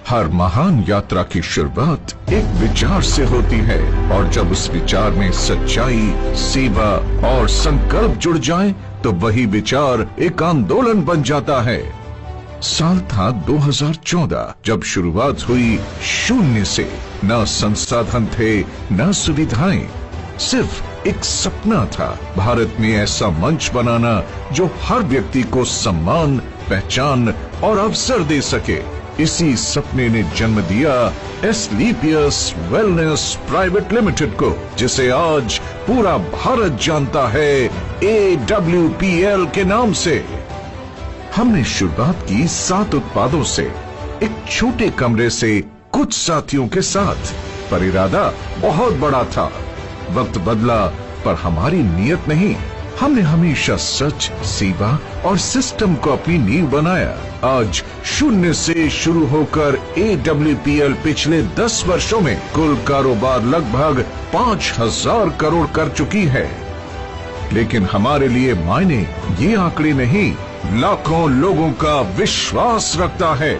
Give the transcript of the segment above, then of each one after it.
हर महान यात्रा की शुरुआत एक विचार से होती है और जब उस विचार में सच्चाई, सेवा और संकल्प जुड़ जाएं, तो वही विचार एक आंदोलन बन जाता है। साल था 2014 जब शुरुआत हुई शून्य से। न संसाधन थे, न सुविधाएं, सिर्फ एक सपना था, भारत में ऐसा मंच बनाना जो हर व्यक्ति को सम्मान, पहचान और अवसर दे सके। इसी सपने ने जन्म दिया एस्क्लेपियस वेलनेस प्राइवेट लिमिटेड को, जिसे आज पूरा भारत जानता है AWPL के नाम से। हमने शुरुआत की 7 उत्पादों से, एक छोटे कमरे से, कुछ साथियों के साथ, पर इरादा बहुत बड़ा था। वक्त बदला पर हमारी नीयत नहीं। हमने हमेशा सच, सेवा और सिस्टम को अपनी नींव बनाया। आज शून्य से शुरू होकर AWPL पिछले 10 वर्षों में कुल कारोबार लगभग 5000 करोड़ कर चुकी है। लेकिन हमारे लिए मायने ये आंकड़े नहीं, लाखों लोगों का विश्वास रखता है।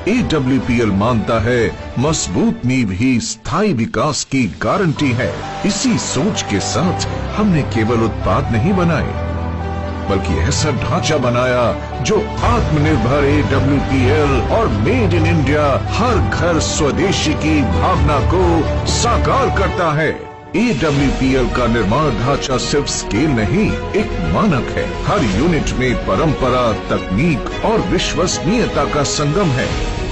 AWPL मानता है मजबूत नींव ही स्थायी विकास की गारंटी है। इसी सोच के साथ हमने केवल उत्पाद नहीं बनाए, बल्कि ऐसा ढांचा बनाया जो आत्मनिर्भर AWPL और मेड इन इंडिया, हर घर स्वदेशी की भावना को साकार करता है। AWPL का निर्माण ढांचा सिर्फ स्केल नहीं, एक मानक है। हर यूनिट में परंपरा, तकनीक और विश्वसनीयता का संगम है।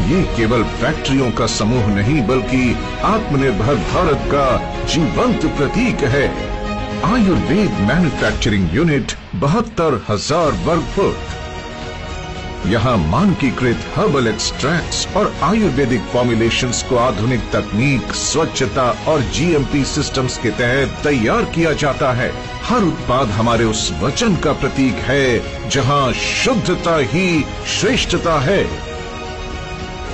ये केवल फैक्ट्रियों का समूह नहीं, बल्कि आत्मनिर्भर भारत का जीवंत प्रतीक है। आयुर्वेद मैन्युफैक्चरिंग यूनिट 72,000 वर्ग फुट। यहाँ मानकीकृत हर्बल एक्सट्रैक्ट्स और आयुर्वेदिक फॉर्मुलेशंस को आधुनिक तकनीक, स्वच्छता और GMP सिस्टम्स के तहत तैयार किया जाता है। हर उत्पाद हमारे उस वचन का प्रतीक है जहाँ शुद्धता ही श्रेष्ठता है।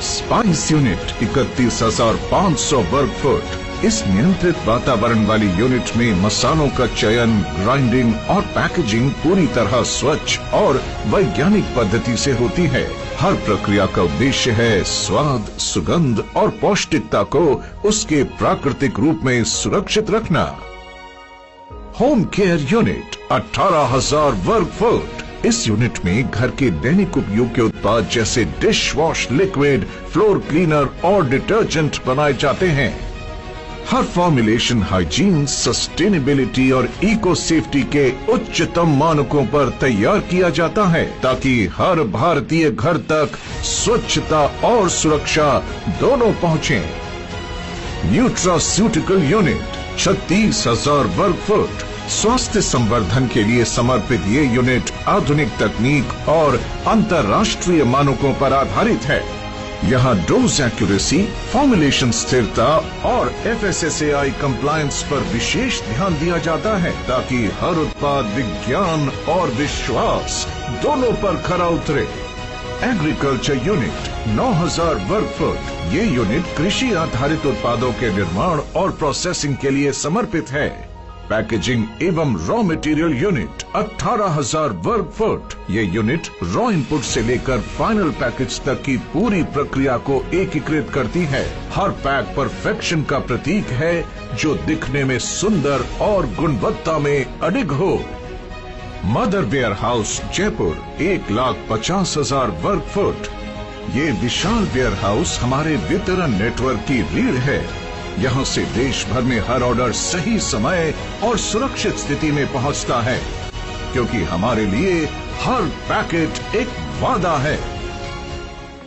स्पाइस यूनिट 31,500 वर्ग फुट। इस नियंत्रित वातावरण वाली यूनिट में मसालों का चयन, ग्राइंडिंग और पैकेजिंग पूरी तरह स्वच्छ और वैज्ञानिक पद्धति से होती है। हर प्रक्रिया का उद्देश्य है स्वाद, सुगंध और पौष्टिकता को उसके प्राकृतिक रूप में सुरक्षित रखना। होम केयर यूनिट 18,000 वर्ग फुट। इस यूनिट में घर के दैनिक उपयोग के उत्पाद जैसे dish wash liquid, floor cleaner और डिटर्जेंट बनाए जाते हैं। हर फॉर्मुलेशन हाइजीन, सस्टेनेबिलिटी और इको सेफ्टी के उच्चतम मानकों पर तैयार किया जाता है, ताकि हर भारतीय घर तक स्वच्छता और सुरक्षा दोनों पहुंचे। न्यूट्रास्यूटिकल यूनिट 36,000 वर्ग फुट। स्वास्थ्य संवर्धन के लिए समर्पित ये यूनिट आधुनिक तकनीक और अंतर्राष्ट्रीय मानकों पर आधारित है। यहाँ डोज एक्यूरेसी, फॉर्मुलेशन स्थिरता और FSSAI कंप्लायंस पर विशेष ध्यान दिया जाता है, ताकि हर उत्पाद विज्ञान और विश्वास दोनों पर खरा उतरे। एग्रीकल्चर यूनिट 9,000 वर्ग फुट। ये यूनिट कृषि आधारित उत्पादों के निर्माण और प्रोसेसिंग के लिए समर्पित है। पैकेजिंग एवं रॉ मटेरियल यूनिट 18,000 वर्ग फुट। ये यूनिट रॉ इनपुट से लेकर फाइनल पैकेज तक की पूरी प्रक्रिया को एकीकृत करती है। हर पैक परफेक्शन का प्रतीक है, जो दिखने में सुंदर और गुणवत्ता में अडिग हो। मदर वेयर हाउस जयपुर 1,50,000 वर्ग फुट। ये विशाल वेयर हाउस हमारे वितरण नेटवर्क की रीढ़ है। यहाँ से देश भर में हर ऑर्डर सही समय और सुरक्षित स्थिति में पहुँचता है, क्योंकि हमारे लिए हर पैकेट एक वादा है।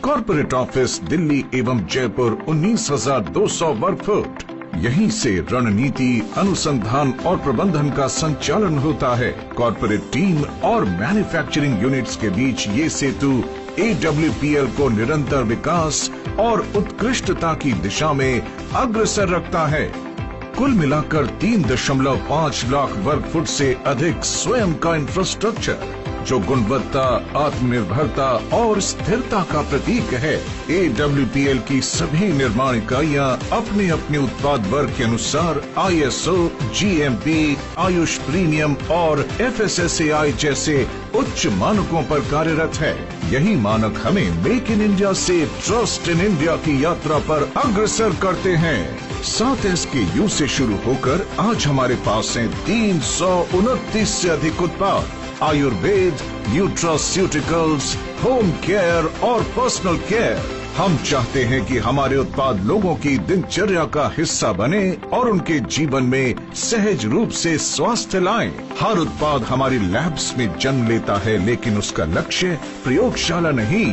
कॉर्पोरेट ऑफिस दिल्ली एवं जयपुर 19,200 वर्ग फुट। यहीं से रणनीति, अनुसंधान और प्रबंधन का संचालन होता है। कॉर्पोरेट टीम और मैन्युफैक्चरिंग यूनिट्स के बीच ये सेतु AWPL को निरंतर विकास और उत्कृष्टता की दिशा में अग्रसर रखता है। कुल मिलाकर 3.5 लाख वर्ग फुट से अधिक स्वयं का इंफ्रास्ट्रक्चर, जो गुणवत्ता, आत्मनिर्भरता और स्थिरता का प्रतीक है। AWPL की सभी निर्माण इकाइयाँ अपने अपने उत्पाद वर्ग के अनुसार ISO, GMP, आयुष प्रीमियम और FSSAI जैसे उच्च मानकों पर कार्यरत है। यही मानक हमें मेक इन इंडिया से ट्रस्ट इन इंडिया की यात्रा पर अग्रसर करते हैं। 7 SKU से शुरू होकर आज हमारे पास हैं 329 से अधिक उत्पाद। आयुर्वेद, न्यूट्रास्यूटिकल्स, होम केयर और पर्सनल केयर। हम चाहते हैं कि हमारे उत्पाद लोगों की दिनचर्या का हिस्सा बने और उनके जीवन में सहज रूप से स्वास्थ्य लाएं। हर उत्पाद हमारी लैब्स में जन्म लेता है, लेकिन उसका लक्ष्य प्रयोगशाला नहीं,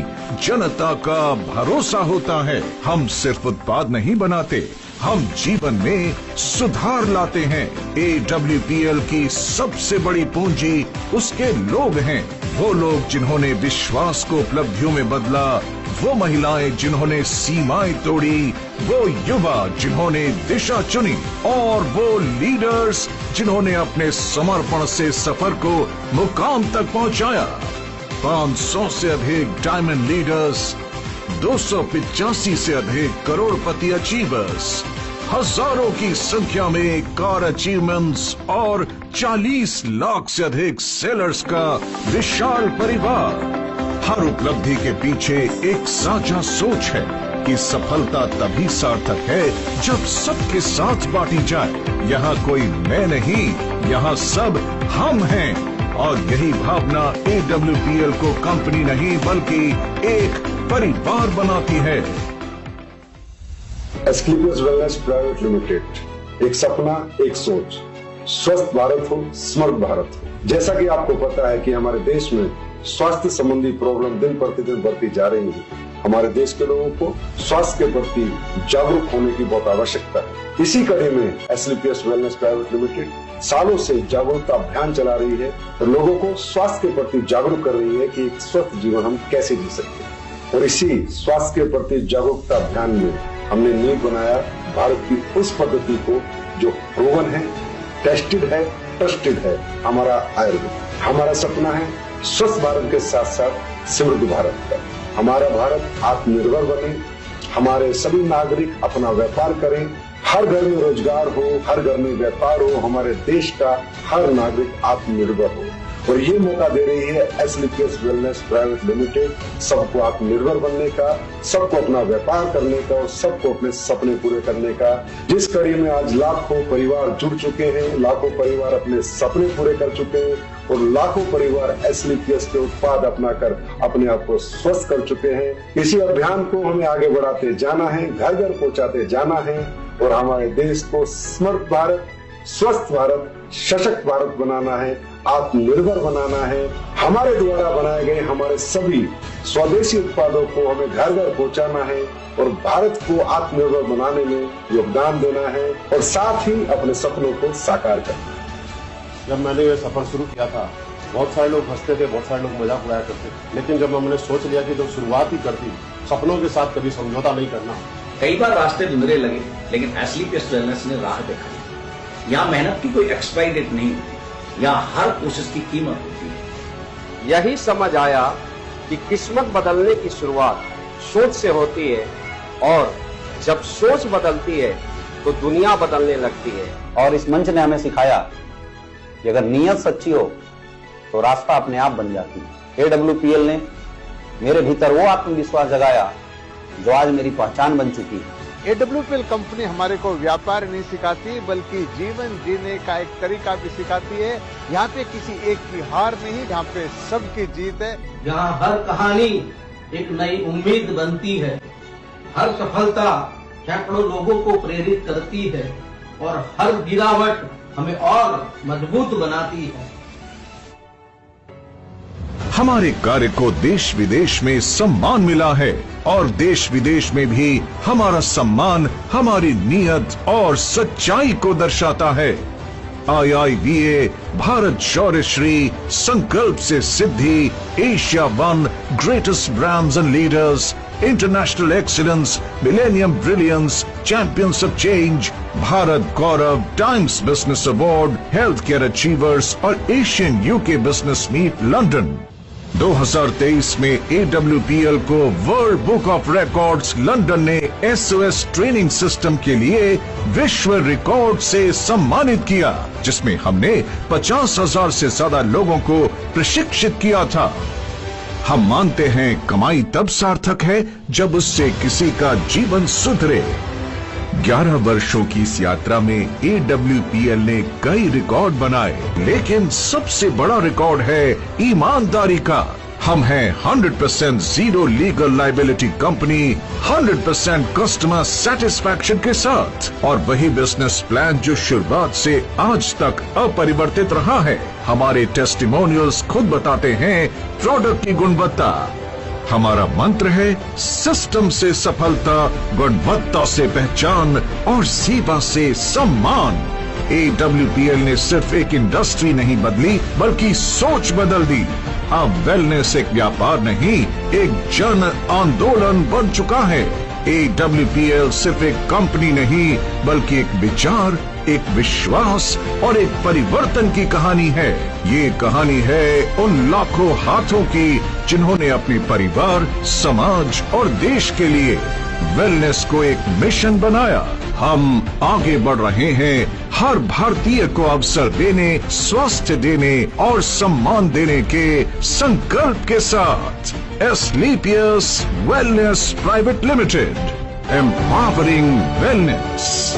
जनता का भरोसा होता है। हम सिर्फ उत्पाद नहीं बनाते, हम जीवन में सुधार लाते हैं। AWPL की सबसे बड़ी पूंजी उसके लोग हैं। वो लोग जिन्होंने विश्वास को उपलब्धियों में बदला, वो महिलाएं जिन्होंने सीमाएं तोड़ी, वो युवा जिन्होंने दिशा चुनी और वो लीडर्स जिन्होंने अपने समर्पण से सफर को मुकाम तक पहुंचाया। 500 से अधिक डायमंड लीडर्स, 285 से अधिक करोड़पति अचीवर्स, हजारों की संख्या में कार अचीवमेंट्स और 40 लाख से अधिक सेलर्स का विशाल परिवार। हर उपलब्धि के पीछे एक साझा सोच है कि सफलता तभी सार्थक है जब सबके साथ बांटी जाए। यहाँ कोई मैं नहीं, यहाँ सब हम हैं और यही भावना AWPL को कंपनी नहीं बल्कि एक परिवार बनाती है। एस्क्लेपियस वेलनेस प्राइवेट लिमिटेड, एक सपना, एक सोच, स्वस्थ भारत हो, समर्थ भारत हो। जैसा कि आपको पता है कि हमारे देश में स्वास्थ्य संबंधी प्रॉब्लम दिन प्रतिदिन बढ़ती जा रही है। हमारे देश के लोगों को स्वास्थ्य के प्रति जागरूक होने की बहुत आवश्यकता है। इसी कड़ी में एस्क्लेपियस वेलनेस प्राइवेट लिमिटेड सालों से जागरूकता अभियान चला रही है और लोगों को स्वास्थ्य के प्रति जागरूक कर रही है कि एक स्वस्थ जीवन हम कैसे जी सकते हैं। और इसी स्वास्थ्य के प्रति जागरूकता अभियान में हमने नींव बनाया भारत की उस पद्धति को जो प्रूवन है, टेस्टेड है, ट्रस्टेड है, हमारा आयुर्वेद। हमारा सपना है स्वस्थ भारत के साथ साथ समृद्ध भारत का। हमारा भारत आत्मनिर्भर बने, हमारे सभी नागरिक अपना व्यापार करें, हर घर में रोजगार हो, हर घर में व्यापार हो, हमारे देश का हर नागरिक आत्मनिर्भर हो। और ये मौका दे रही है एस्क्लेपियस वेलनेस प्राइवेट लिमिटेड सबको आत्मनिर्भर बनने का, सबको अपना व्यापार करने का और सबको अपने सपने पूरे करने का। जिस कड़ी में आज लाखों परिवार जुड़ चुके हैं, लाखों परिवार अपने सपने पूरे कर चुके हैं और लाखों परिवार एस्क्लेपियस के उत्पाद अपनाकर अपने आप को स्वस्थ कर चुके हैं। इसी अभियान को हमें आगे बढ़ाते जाना है, घर घर पहुंचाते जाना है और हमारे देश को समर्थ भारत, स्वस्थ भारत, सशक्त भारत बनाना है, आत्मनिर्भर बनाना है। हमारे द्वारा बनाए गए हमारे सभी स्वदेशी उत्पादों को हमें घर घर पहुंचाना है और भारत को आत्मनिर्भर बनाने में योगदान देना है और साथ ही अपने सपनों को साकार करना है। जब मैंने ये सफर शुरू किया था, बहुत सारे लोग हंसते थे, बहुत सारे लोग मजाक उड़ाया करते थे, लेकिन जब हमने सोच लिया कि जब शुरुआत ही करती, सपनों के साथ कभी समझौता नहीं करना। कई बार रास्ते धुंधले लगे, लेकिन एस्क्लेपियस वेलनेस ने राह दिखाई। यहाँ मेहनत की कोई एक्सपायरी डेट नहीं होती, यहाँ हर कोशिश की कीमत होती है। यही समझ आया कि किस्मत बदलने की शुरुआत सोच से होती है और जब सोच बदलती है तो दुनिया बदलने लगती है। और इस मंच ने हमें सिखाया कि अगर नीयत सच्ची हो तो रास्ता अपने आप बन जाती है। AWPL ने मेरे भीतर वो आत्मविश्वास जगाया जो आज मेरी पहचान बन चुकी है। AWPL कंपनी हमारे को व्यापार नहीं सिखाती बल्कि जीवन जीने का एक तरीका भी सिखाती है। यहाँ पे किसी एक की हार नहीं, यहाँ पे सबकी जीत है। जहाँ हर कहानी एक नई उम्मीद बनती है, हर सफलता सैकड़ों लोगों को प्रेरित करती है और हर गिरावट हमें और मजबूत बनाती है। हमारे कार्य को देश विदेश में सम्मान मिला है और देश विदेश में भी हमारा सम्मान हमारी नीयत और सच्चाई को दर्शाता है। IIBA भारत शौर्य श्री, संकल्प से सिद्धि, Asia one, greatest brands and leaders international excellence, millennium brilliance, champions of change, Bharat Gaurav, times business award, health care achievers और Asian UK business meet London. 2023 में AWPL को world book of records London ने SOS training system के लिए विश्व record से सम्मानित किया, जिसमें हमने 50,000 से ज्यादा लोगों को प्रशिक्षित किया था। हम मानते हैं कमाई तब सार्थक है जब उससे किसी का जीवन सुधरे। 11 वर्षों की इस यात्रा में AWPL ने कई रिकॉर्ड बनाए, लेकिन सबसे बड़ा रिकॉर्ड है ईमानदारी का। हम हैं 100% zero legal liability company, 100% customer satisfaction के साथ, और वही बिजनेस प्लान जो शुरुआत से आज तक अपरिवर्तित रहा है। हमारे टेस्टिमोनियल्स खुद बताते हैं प्रोडक्ट की गुणवत्ता। हमारा मंत्र है सिस्टम से सफलता, गुणवत्ता से पहचान और सेवा से सम्मान। AWPL ने सिर्फ एक इंडस्ट्री नहीं बदली, बल्कि सोच बदल दी। अब वेलनेस एक व्यापार नहीं, एक जन आंदोलन बन चुका है। AWPL सिर्फ एक कंपनी नहीं, बल्कि एक विचार, एक विश्वास और एक परिवर्तन की कहानी है। ये कहानी है उन लाखों हाथों की जिन्होंने अपने परिवार, समाज और देश के लिए वेलनेस को एक मिशन बनाया। हम आगे बढ़ रहे हैं हर भारतीय को अवसर देने, स्वास्थ्य देने और सम्मान देने के संकल्प के साथ। Asclepius wellness private limited, empowering wellness.